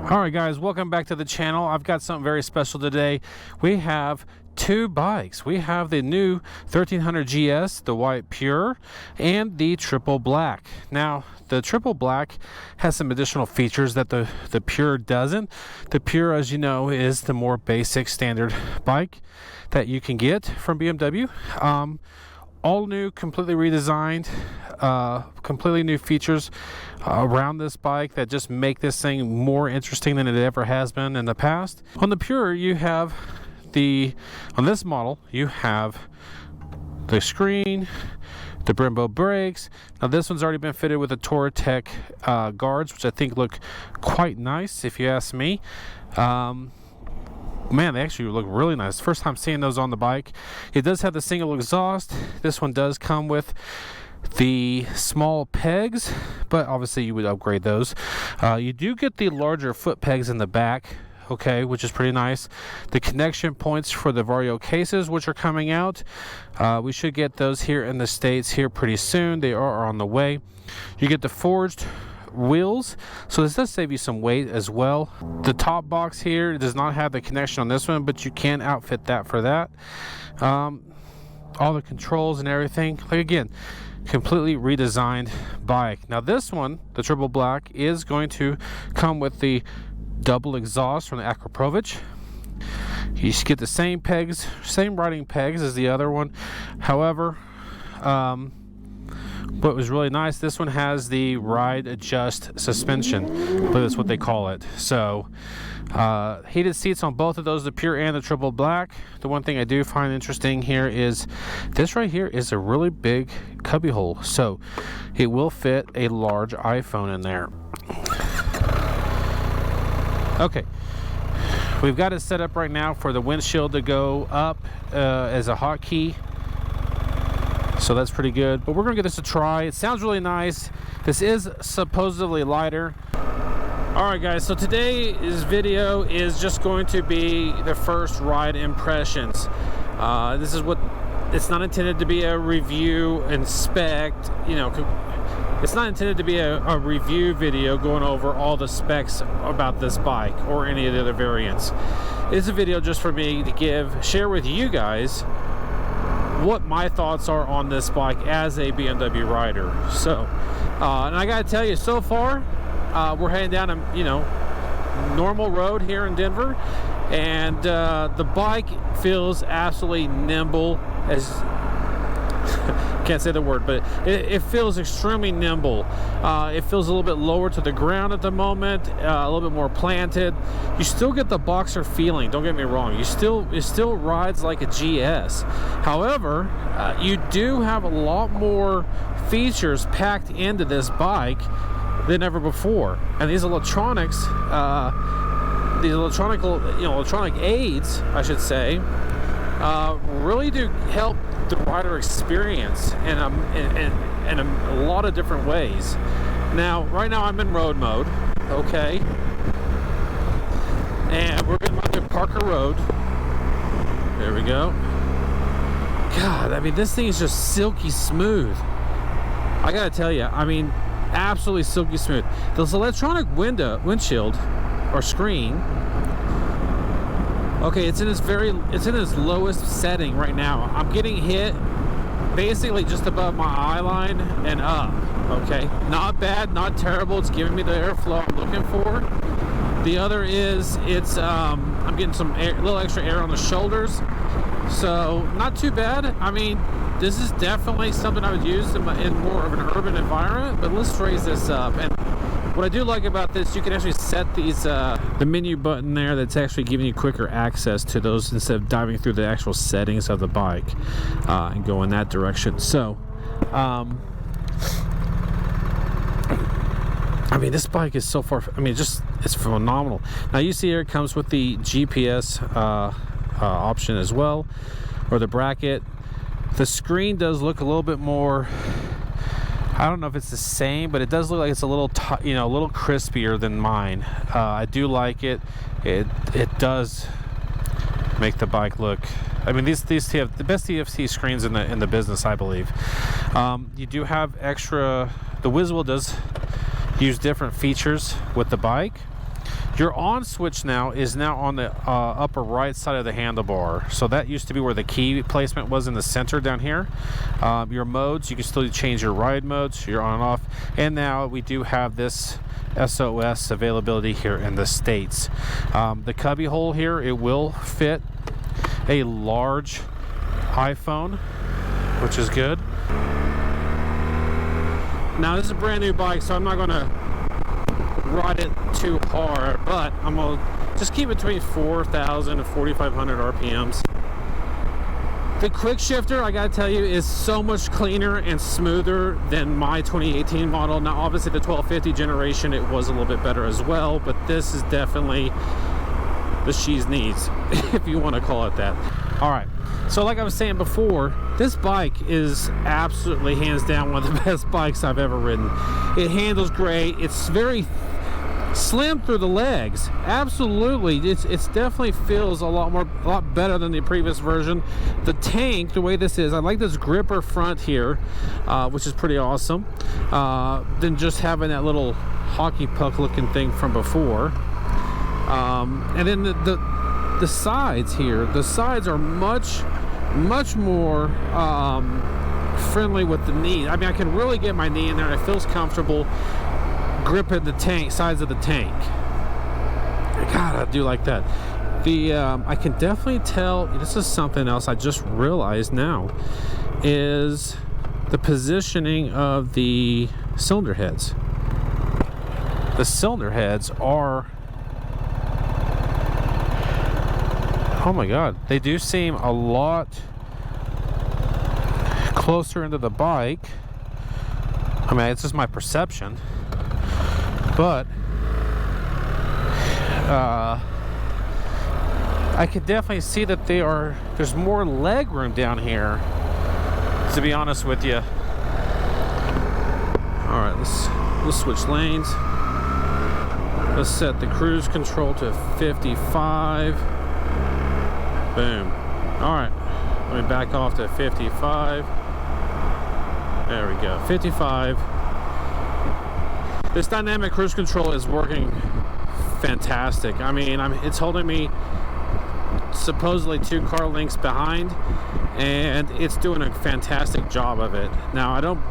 Alright guys, welcome back to the channel. I've got something very special today. We have two bikes. We have the new 1300GS, the white pure, and the triple black. Now the triple black has some additional features that the pure doesn't. The pure, as you know, is the more basic standard bike that you can get from BMW. All new, completely redesigned, completely new features around this bike that just make this thing more interesting than it ever has been in the past. On the Pure, you have on this model, you have the screen, the Brembo brakes. Now this one's already been fitted with the Touratech guards, which I think look quite nice if you ask me. Man, they actually look really nice. First time seeing those on the bike. It does have the single exhaust. This one does come with the small pegs, but obviously you would upgrade those. You do get the larger foot pegs in the back, okay, which is pretty nice. The connection points for the Vario cases, which are coming out. We should get those here in the States here pretty soon. They are on the way. You get the forged wheels, so this does save you some weight as well. The top box here does not have the connection on this one, but you can outfit that for that. All the controls and everything, like again, completely redesigned bike. Now this one, the triple black, is going to come with the double exhaust from the Akropovic. You get the same pegs, same riding pegs as the other one. However, what was really nice, this one has the ride adjust suspension, but that's what they call it. So heated seats on both of those, the pure and the triple black. The one thing I do find interesting here is this right here is a really big cubby hole, so it will fit a large iPhone in there. Okay, we've got it set up right now for the windshield to go up as a hotkey. So that's pretty good, but we're gonna give this a try. It sounds really nice. This is supposedly lighter. All right guys, so today's video is just going to be the first ride impressions. This is what, it's not intended to be a review, inspect, you know, it's not intended to be a review video going over all the specs about this bike or any of the other variants. It's a video just for me to share with you guys what my thoughts are on this bike as a BMW rider. So and I gotta tell you, so far we're heading down a normal road here in Denver, and the bike feels absolutely nimble. As can't say the word, but it feels extremely nimble. It feels a little bit lower to the ground at the moment, a little bit more planted. You still get the boxer feeling, don't get me wrong. It still rides like a GS. However, you do have a lot more features packed into this bike than ever before. And these electronics, electronic aids, I should say, really do help the rider experience in a lot of different ways. Now, right now I'm in road mode, okay, and we're going to Parker Road. There we go. God, I mean, this thing is just silky smooth. I gotta tell you, I mean, absolutely silky smooth. This electronic windshield or screen, okay, it's in its lowest setting right now. I'm getting hit basically just above my eye line and up. Okay, not bad, not terrible. It's giving me the airflow I'm looking for. The other is I'm getting some little extra air on the shoulders, so not too bad. I mean, this is definitely something I would use in more of an urban environment. But let's raise this up. And what I do like about this, you can actually set these the menu button there that's actually giving you quicker access to those instead of diving through the actual settings of the bike and go in that direction. So I mean, this bike is so far, I mean, it's phenomenal. Now you see here it comes with the GPS option as well, or the bracket. The screen does look a little bit more, I don't know if it's the same, but it does look like it's a little a little crispier than mine. I do like it. It does make the bike look, I mean, these have the best TFT screens in the business, I believe. You do have extra, the Whizwheel does use different features with the bike. Your on switch now is on the upper right side of the handlebar. So that used to be where the key placement was, in the center down here. Your modes, you can still change your ride modes, your on and off. And now we do have this SOS availability here in the States. The cubby hole here, it will fit a large iPhone, which is good. Now this is a brand new bike, so I'm not gonna ride it too hard, but I'm gonna just keep it between 4,000 and 4,500 RPMs. The quick shifter, I gotta tell you, is so much cleaner and smoother than my 2018 model. Now obviously the 1250 generation, it was a little bit better as well, but this is definitely the she's knees, if you want to call it that. All right, so like I was saying before, this bike is absolutely hands down one of the best bikes I've ever ridden. It handles great. It's very slim through the legs. Absolutely, it's definitely feels a lot better than the previous version. The tank, the way this is, I like this gripper front here, which is pretty awesome. Than just having that little hockey puck looking thing from before. And then the sides here, the sides are much more friendly with the knee. I mean, I can really get my knee in there and it feels comfortable gripping the tank, sides of the tank. God, I do like that. I can definitely tell, this is something else I just realized now, is the positioning of the cylinder heads. The cylinder heads are, oh my God, they do seem a lot closer into the bike. I mean, it's just my perception, but I could definitely see that there's more leg room down here, to be honest with you. All right, let's switch lanes. Let's set the cruise control to 55. Boom. All right, let me back off to 55. There we go, 55. This dynamic cruise control is working fantastic. I mean, it's holding me supposedly 2 car lengths behind, and it's doing a fantastic job of it. Now, I don't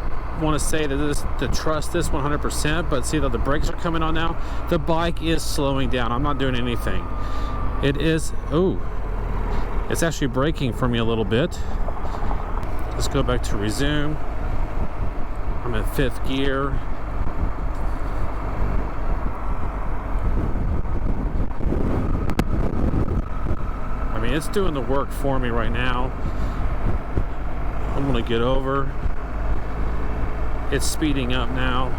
want to say to trust this 100%, but see that the brakes are coming on now. The bike is slowing down. I'm not doing anything. It is, it's actually braking for me a little bit. Let's go back to resume. I'm in 5th gear. I mean, it's doing the work for me right now. I'm gonna get over. It's speeding up now.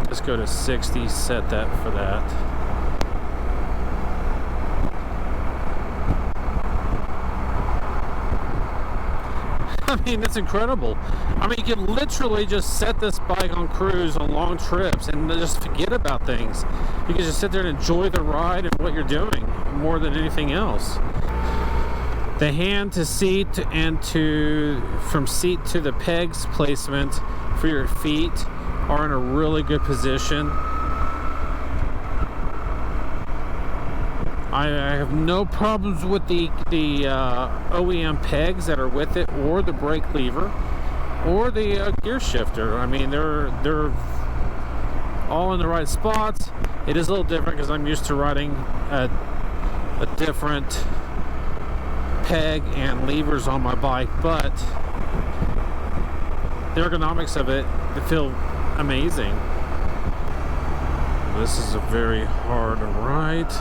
Let's go to 60, set that for that. I mean, it's incredible. I mean, you can literally just set this bike on cruise on long trips and just forget about things. You can just sit there and enjoy the ride and what you're doing more than anything else. The hand to seat and from seat to the pegs placement for your feet are in a really good position. I have no problems with the OEM pegs that are with it, or the brake lever, or the gear shifter. I mean, they're all in the right spots. It is a little different because I'm used to riding a different peg and levers on my bike, but the ergonomics of it, they feel amazing. This is a very hard ride.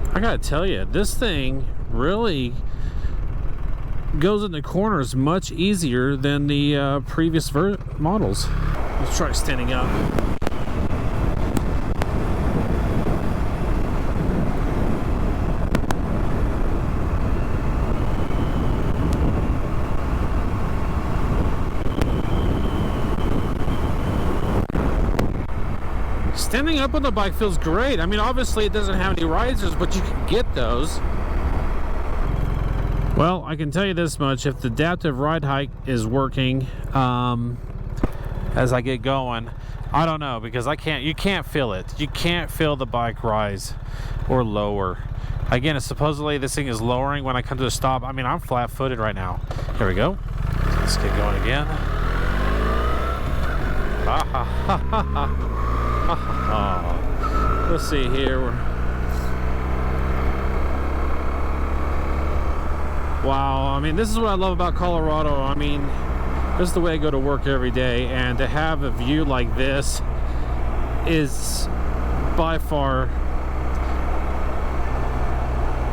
I gotta tell you, this thing really goes in the corners much easier than the previous models. Let's try standing up. Standing up on the bike feels great. I mean, obviously it doesn't have any risers, but you can get those. Well, I can tell you this much: if the adaptive ride height is working as I get going, I don't know, because you can't feel it. You can't feel the bike rise or lower. Again, supposedly this thing is lowering when I come to a stop. I mean, I'm flat-footed right now. Here we go. Let's get going again. Let's see here. Wow, I mean, this is what I love about Colorado. I mean, this is the way I go to work every day, and to have a view like this is by far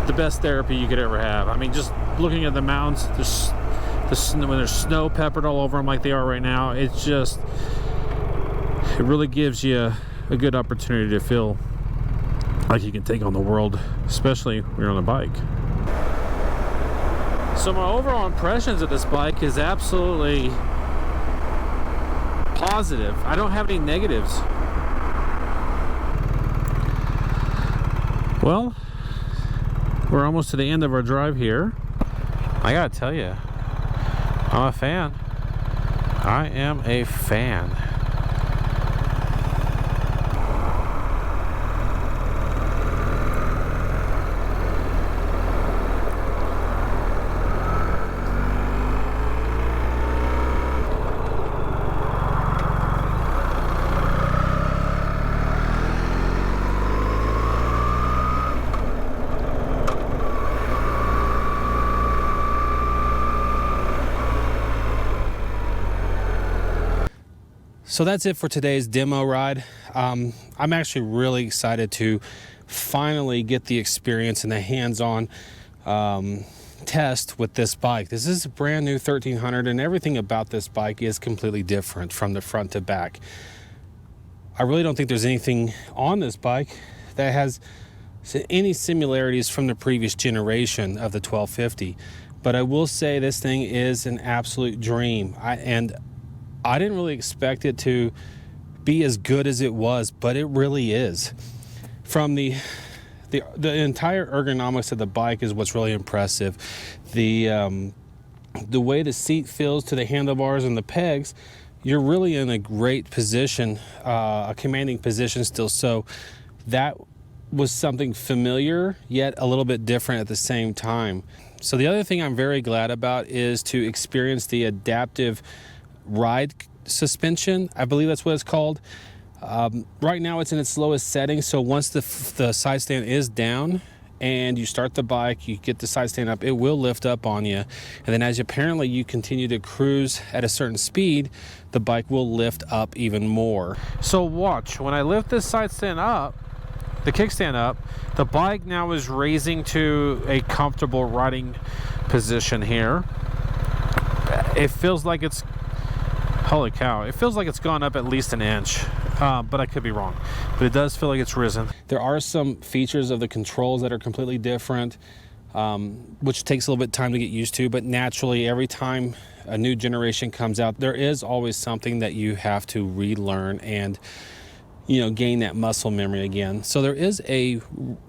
the best therapy you could ever have. I mean, just looking at the mountains, when there's snow peppered all over them like they are right now, it really gives you a good opportunity to feel like you can take on the world, especially when you're on a bike. So my overall impressions of this bike is absolutely positive. I don't have any negatives. Well, we're almost to the end of our drive here. I gotta tell you, I'm a fan. I am a fan. So that's it for today's demo ride. I'm actually really excited to finally get the experience and the hands-on test with this bike. This is a brand new 1300, and everything about this bike is completely different from the front to back. I really don't think there's anything on this bike that has any similarities from the previous generation of the 1250, but I will say this thing is an absolute dream. I didn't really expect it to be as good as it was, but it really is. From the entire ergonomics of the bike is what's really impressive. The way the seat feels to the handlebars and the pegs, you're really in a great position, a commanding position still. So that was something familiar, yet a little bit different at the same time. So the other thing I'm very glad about is to experience the adaptive ride suspension. I believe that's what it's called. Right now it's in its lowest setting, so once the side stand is down and you start the bike, you get the side stand up, it will lift up on you, and then as apparently you continue to cruise at a certain speed, the bike will lift up even more. So watch, when I lift this side stand up, the kickstand up, the bike now is raising to a comfortable riding position here. It feels like it's, holy cow, it feels like it's gone up at least an inch, but I could be wrong. But it does feel like it's risen. There are some features of the controls that are completely different, which takes a little bit of time to get used to, but naturally every time a new generation comes out, there is always something that you have to relearn and gain that muscle memory again. So there is a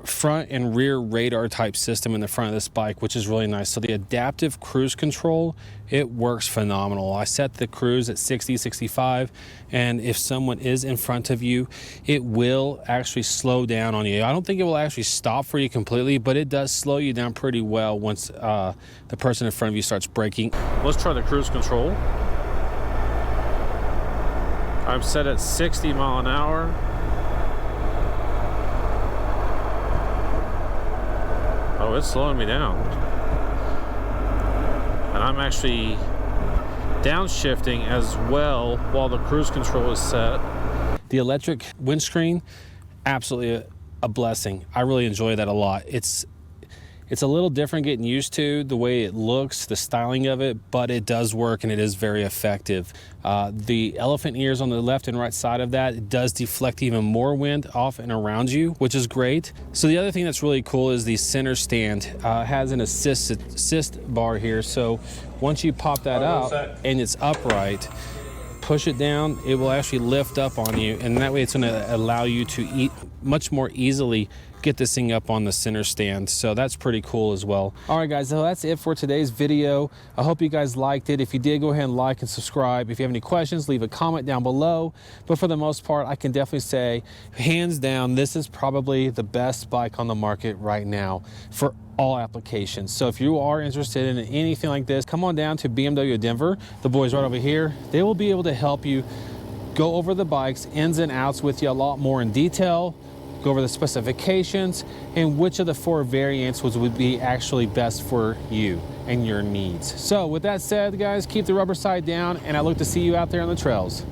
front and rear radar type system in the front of this bike, which is really nice. So the adaptive cruise control, it works phenomenal. I set the cruise at 60, 65, and if someone is in front of you, it will actually slow down on you. I don't think it will actually stop for you completely, but it does slow you down pretty well once the person in front of you starts braking. Let's try the cruise control. I'm set at 60 mile an hour. Oh, it's slowing me down. And I'm actually downshifting as well while the cruise control is set. The electric windscreen, absolutely a blessing. I really enjoy that a lot. It's a little different getting used to the way it looks, the styling of it, but it does work and it is very effective. The elephant ears on the left and right side of that, it does deflect even more wind off and around you, which is great. So the other thing that's really cool is the center stand has an assist bar here. So once you pop that out and it's upright, push it down, it will actually lift up on you, and that way it's going to allow you to much more easily get this thing up on the center stand. So that's pretty cool as well. All right guys, so that's it for today's video. I hope you guys liked it. If you did, go ahead and like and subscribe. If you have any questions, leave a comment down below. But for the most part, I can definitely say, hands down, this is probably the best bike on the market right now for all applications. So if you are interested in anything like this, come on down to BMW Denver. The boys right over here, they will be able to help you go over the bikes, ins and outs with you a lot more in detail, go over the specifications, and which of the 4 variants would be actually best for you and your needs. So with that said, guys, keep the rubber side down, and I look to see you out there on the trails.